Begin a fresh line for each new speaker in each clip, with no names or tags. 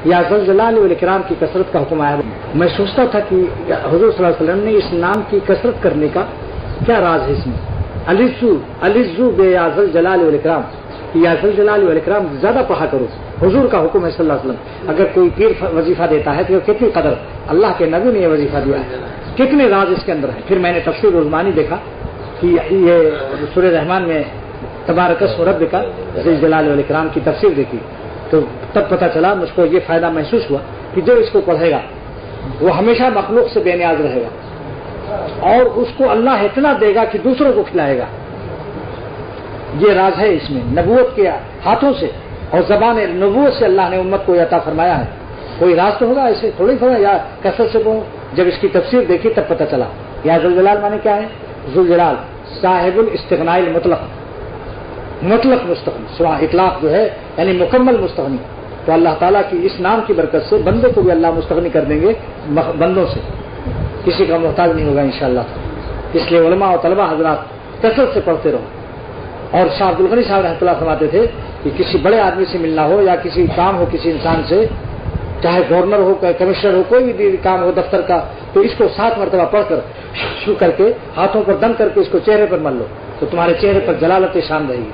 یا ذل جلال والاکرام کی کثرت کا حکم آیا. میں سوچتا تھا کہ حضور صلی اللہ علیہ وسلم نے اس نام کی کثرت کرنے کا کیا راز ہے اس میں. العزو بے یا ذل جلال والاکرام، یا ذل جلال والاکرام زیادہ پڑھا کرو. حضور کا حکم ہے صلی اللہ علیہ وسلم. اگر کوئی پیر وظیفہ دیتا ہے تو کتنی قدر، اللہ کے نبی نے یہ وظیفہ دیا ہے، کتنے راز اس کے اندر ہیں. پھر میں نے تفسیر عثمانی دیکھا کہ یہ سورہ رحمان میں تبارک اسم ربک ذی جلال والاکرام کی تفسیر دیکھی تو تب پتہ چلا، مجھ کو یہ فائدہ محسوس ہوا کہ جو اس کو پڑھے گا وہ ہمیشہ مخلوق سے بے نیاز رہے گا، اور اس کو اللہ اتنا دے گا کہ دوسروں کو کھلائے گا. یہ راز ہے اس میں. نبوت کے ہاتھوں سے اور زبان نبوت سے اللہ نے امت کو عطا فرمایا ہے. کوئی راز تو ہوگا، ایسے تھوڑی ہوگا یا کثرت سے بولوں. جب اس کی تفسیر دیکھی تب پتہ چلا. یا ذوالجلال معنی کیا ہے؟ ذوالجلال صاحب الاستغناء المطلق، مطلق مستغنی، سوا اطلاق جو ہے یعنی مکمل مستغنی. تو اللہ تعالیٰ کی اس نام کی برکت سے بندے کو بھی اللہ مستغنی کر دیں گے بندوں سے، کسی کا محتاج نہیں ہوگا انشاءاللہ. اس لیے علماء اور طلبہ حضرات کثرت سے پڑھتے رہو. اور شاہ عبد الغنی صاحب رحمۃ اللہ فرماتے تھے کہ کسی بڑے آدمی سے ملنا ہو یا کسی کام ہو کسی انسان سے، چاہے گورنر ہو کمشنر ہو، کوئی بھی کام ہو دفتر کا، تو اس کو 7 مرتبہ پڑھ کر شروع کر کے ہاتھوں پر دم کر کے اس کو چہرے پر مل لو تو تمہارے چہرے پر جلالت شان رہے گی،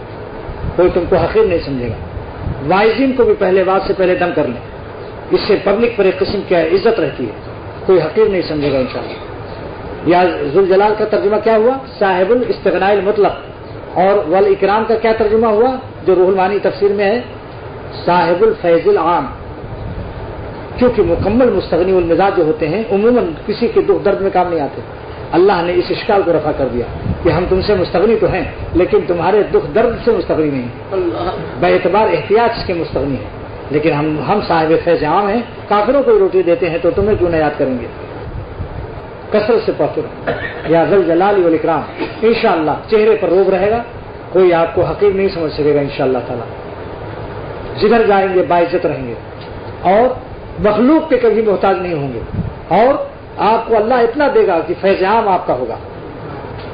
کوئی تم کو حقیر نہیں سمجھے گا. وائزین کو بھی پہلے بات سے پہلے دم کر لیں، اس سے پبلک پر ایک قسم کی عزت رہتی ہے، کوئی حقیر نہیں سمجھے گا انشاءاللہ. یا ذوالجلال کا ترجمہ کیا ہوا؟ صاحب الاستغناء المطلق. اور والاکرام کا کیا ترجمہ ہوا جو روح المعانی تفسیر میں ہے؟ صاحب الفیض العام. کیونکہ مکمل مستغنی والمزاج جو ہوتے ہیں عموماً کسی کے دکھ درد میں کام نہیں آتے. اللہ نے اس اشکال کو رفع کر دیا کہ ہم تم سے مستغنی تو ہیں لیکن تمہارے دکھ درد سے مستغنی نہیں، بے اعتبار احتیاط کے مستغنی ہیں، لیکن ہم صاحب فیض عام ہیں. کافروں کو روٹی دیتے ہیں تو تمہیں کیوں نہ یاد کریں گے. کثرت سے پڑھتے رہو یا ذل جلال والاکرام. انشاءاللہ چہرے پر روب رہے گا، کوئی آپ کو حقیر نہیں سمجھ سکے گا انشاءاللہ تعالی. جدھر جائیں گے باعزت رہیں گے اور مخلوق کے کبھی محتاج نہیں ہوں گے، اور آپ کو اللہ اتنا دے گا کہ فیض عام آپ کا ہوگا.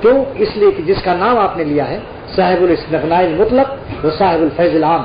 کیوں؟ اس لیے کہ جس کا نام آپ نے لیا ہے صاحب الاستغناء المطلق وہ صاحب الفیض العام.